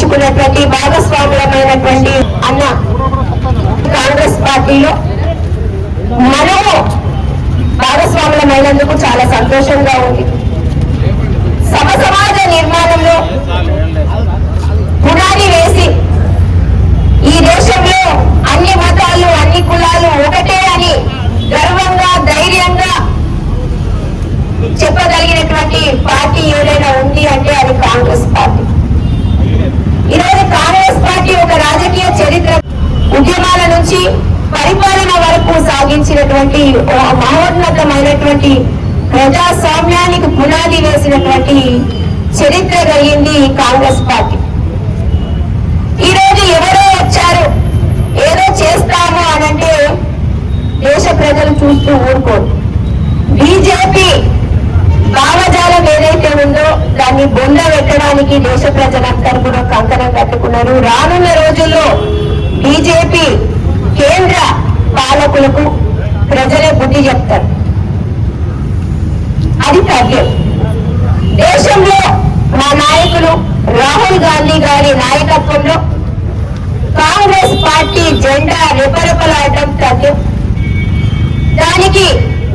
పంచుకున్నటువంటి భాగస్వాములమైనటువంటి అన్న కాంగ్రెస్ పార్టీలో మనము భాగస్వాములమైనందుకు చాలా సంతోషంగా ఉంది. సమాజ నిర్మాణంలో పునాది వేసి ఈ దేశంలో అన్ని మతాలు అన్ని కులాలు ఒకటే అని గర్వంగా ధైర్యంగా చెప్పగలిగినటువంటి పార్టీ ఏదైనా ఉంది అంటే అది కాంగ్రెస్ పార్టీ. ఈరోజు కాంగ్రెస్ పార్టీ ఒక రాజకీయ చరిత్ర ఉద్యమాల నుంచి పరిపాలన వరకు సాగించినటువంటి మహోన్నతమైనటువంటి ప్రజాస్వామ్యానికి పునాది వేసినటువంటి చరిత్ర కలిగింది కాంగ్రెస్ పార్టీ. ఈరోజు ఎవరో వచ్చారు ఏదో చేస్తాము అనంటే దేశ ప్రజలు చూస్తూ ఊరుకోరు. బీజేపీ భావజాలం ఏదైతే ఉందో దాన్ని బొంద పెట్టడానికి దేశ ప్రజలందరూ కూడా కంకణం కట్టుకున్నారు. రానున్న రోజుల్లో బీజేపీ కేంద్ర పాలకులకు ప్రజలే బుద్ధి చెప్తారు. అది తగ్గదు. దేశంలో మా నాయకులు రాహుల్ గాంధీ గారి నాయకత్వంలో కాంగ్రెస్ పార్టీ జెండా రెపరెపలాడటం తగ్గదు. దానికి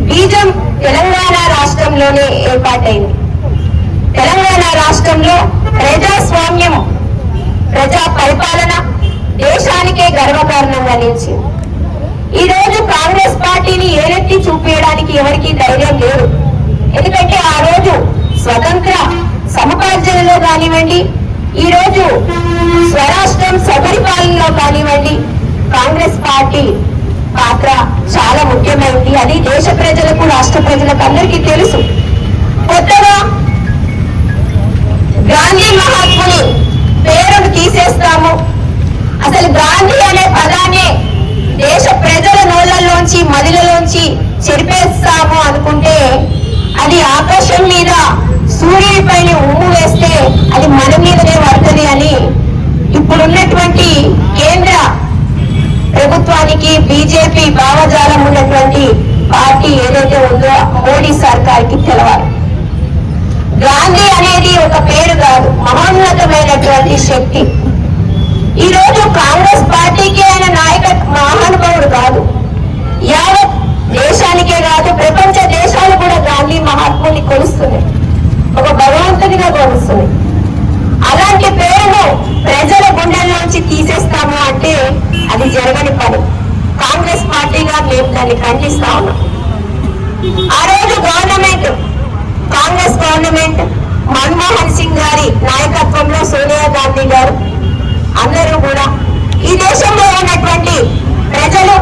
బీజం తెలంగాణ రాష్ట్రంలోనే ఏర్పాటైంది. తెలంగాణ రాష్ట్రంలో ప్రజాస్వామ్యం ప్రజా పరిపాలన దేశానికే గర్వకారణంగా నిలిచింది. ఈ రోజు కాంగ్రెస్ పార్టీని ఏరెత్తి చూపించడానికి ఎవరికి ధైర్యం లేదు. ఎందుకంటే ఆ రోజు స్వతంత్ర సముపార్జనలో కానివ్వండి, ఈ రోజు స్వరాష్ట్రం సపరిపాలనలో కానివ్వండి, కాంగ్రెస్ పార్టీ పాత్ర చాలా ముఖ్యమైనది. అది దేశ ప్రజలకు రాష్ట్ర ప్రజలకు అందరికీ తెలుసు. కొత్తగా గాంధీ మహాత్ముని పేరును తీసేస్తాము, అసలు గాంధీ అనే పదాన్ని దేశ ప్రజల నోళ్లలోంచి మదిలలోంచి చెరిపేస్తాము అనుకుంటే అది ఆకాశం మీద సూర్యుడి పైన ఉమ్ము వేస్తే అది మన మీదనే పడుతుంది అని ఇప్పుడున్నటువంటి కేంద్ర ప్రభుత్వానికి బీజేపీ భావజాలం ఉన్నటువంటి పార్టీ ఏదైతే ఉందో మోడీ సర్కార్కి తెలవాలి. గాంధీ అనేది ఒక పేరు కాదు, మహోన్నతమైనటువంటి శక్తి. ఈ రోజు కాంగ్రెస్ పార్టీకి ఆయన మహానుభావుడు కాదు, యావత్ దేశానికే కాదు ప్రపంచ దేశాలు కూడా గాంధీ మహాత్ముని కొలుస్తున్నాయి, ఒక భగవంతునిగా కొలుస్తున్నాయి. అలాంటి పేరును ప్రజల గుండెల్లోంచి తీసేస్తాము అంటే అది జరగని పని. కాంగ్రెస్ పార్టీగా మేము దాన్ని ఖండిస్తా ఉన్నాం. ఆ రోజు గవర్నమెంట్ కాంగ్రెస్ గవర్నమెంట్ మన్మోహన్ సింగ్ గారి నాయకత్వంలో సోనియా గాంధీ గారు అందరూ కూడా ఈ దేశంలో ఉన్నటువంటి ప్రజలు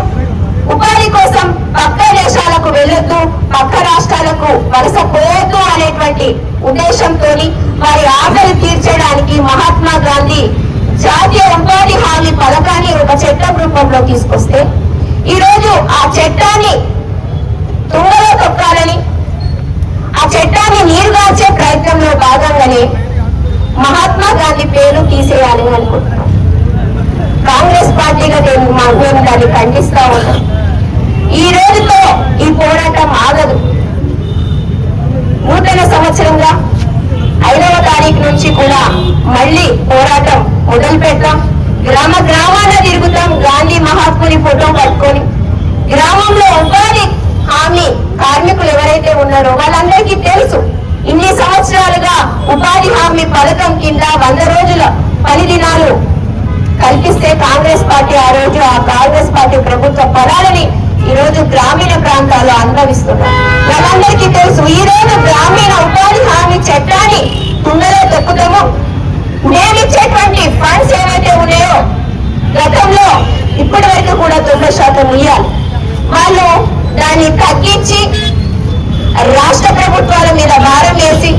ఉపాధి కోసం పక్క దేశాలకు వెళ్ళొద్దు, పక్క రాష్ట్రాలకు వలస పోవద్దు అనేటువంటి ఉద్దేశంతో వారి ఆకలి తీర్చడానికి మహాత్మా గాంధీ జాతీయ ఉపాధి హామీ పథకాన్ని ఒక చట్టం రూపంలో తీసుకొస్తే ఈ రోజు ఆ చట్టాన్ని తుంగలో తొక్కాలని, ఆ చట్టాన్ని నీరుగార్చే ప్రయత్నంలో భాగంగానే మహాత్మా గాంధీ పేరు తీసేయాలని అనుకుంటున్నాం. కాంగ్రెస్ పార్టీగా మేము దాన్ని ఖండిస్తా ఉన్నాం. ఈ రోజుతో ఈ పోరాటం ఆగదు. నూతన సంవత్సరంగా 5వ తారీఖు నుంచి కూడా మళ్ళీ పోరాటం మొదలు పెడతాం. గ్రామ గ్రామాన తిరుగుతాం. గాంధీ మహాత్ముని ఫోటో పట్టుకొని గ్రామంలో ఉపాధి హామీ కార్మికులు ఎవరైతే ఉన్నారో వాళ్ళందరికీ తెలుసు, ఇన్ని సంవత్సరాలుగా ఉపాధి హామీ పథకం కింద 100 రోజుల పని దినాలు కల్పిస్తే కాంగ్రెస్ పార్టీ ఆ రోజు ఆ కాంగ్రెస్ పార్టీ ప్రభుత్వ ఫలాలని ఈ రోజు గ్రామీణ ప్రాంతాల్లో అనుభవిస్తున్నారు. వాళ్ళందరికీ తెలుసు. ఈ రోజు గ్రామీణ ఉపాధి హామీ చట్టాన్ని తుంగలో తొక్కుతాము. మేమిచ్చేటువంటి ఫండ్స్ ఏవైతే ఉన్నాయో గతంలో ఇప్పటి వరకు కూడా 90% ఇవ్వాలి. వాళ్ళు దాన్ని తగ్గించి రాష్ట్ర ప్రభుత్వాల మీద భారం వేసి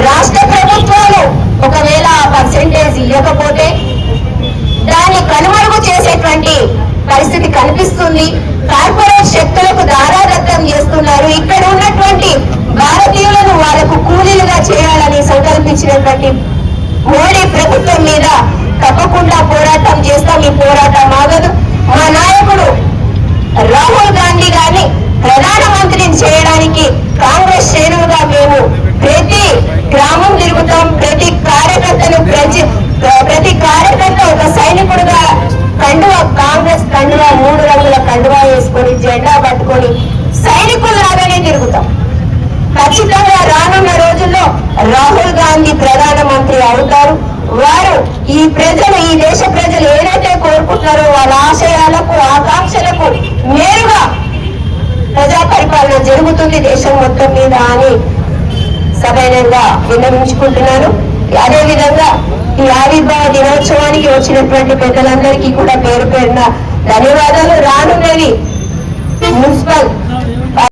రాష్ట్ర ప్రభుత్వాలు ఒకవేళ ఆ పర్సెంటేజ్ ఇవ్వకపోతే దాన్ని కనుమరుగు చేసేటువంటి పరిస్థితి కనిపిస్తుంది. కార్పొరేట్ శక్తులకు దారాదత్తం చేస్తున్నారు. ఇక్కడ ఉన్నటువంటి భారతీయులను వాళ్ళకు కూలీలుగా చేయాలని సంకల్పించినటువంటి మోడీ ప్రభుత్వం మీద తప్పకుండా పోరాటం చేస్తాం. ఈ పోరాటం ఆగదు. మా నాయకుడు రాహుల్ గాంధీ గారిని ప్రధానమంత్రిని చేయడానికి కాంగ్రెస్ శ్రేణులుగా మేము ప్రతి గ్రామం తిరుగుతాం. ప్రతి కార్యకర్తను ప్రతి రాహుల్ గాంధీ ప్రధానమంత్రి అవుతారు. వారు ఈ దేశ ప్రజలు ఏదైతే కోరుకుంటున్నారో వాళ్ళ ఆశయాలకు ఆకాంక్షలకు నేరుగా ప్రజా పరిపాలన జరుగుతుంది దేశం మొత్తం మీద అని సభైనంగా విన్నవించుకుంటున్నాను. అదే విధంగా ఈ ఆవిర్భావ దినోత్సవానికి వచ్చినటువంటి పెద్దలందరికీ కూడా పేరు పేరున ధన్యవాదాలు. రానున్న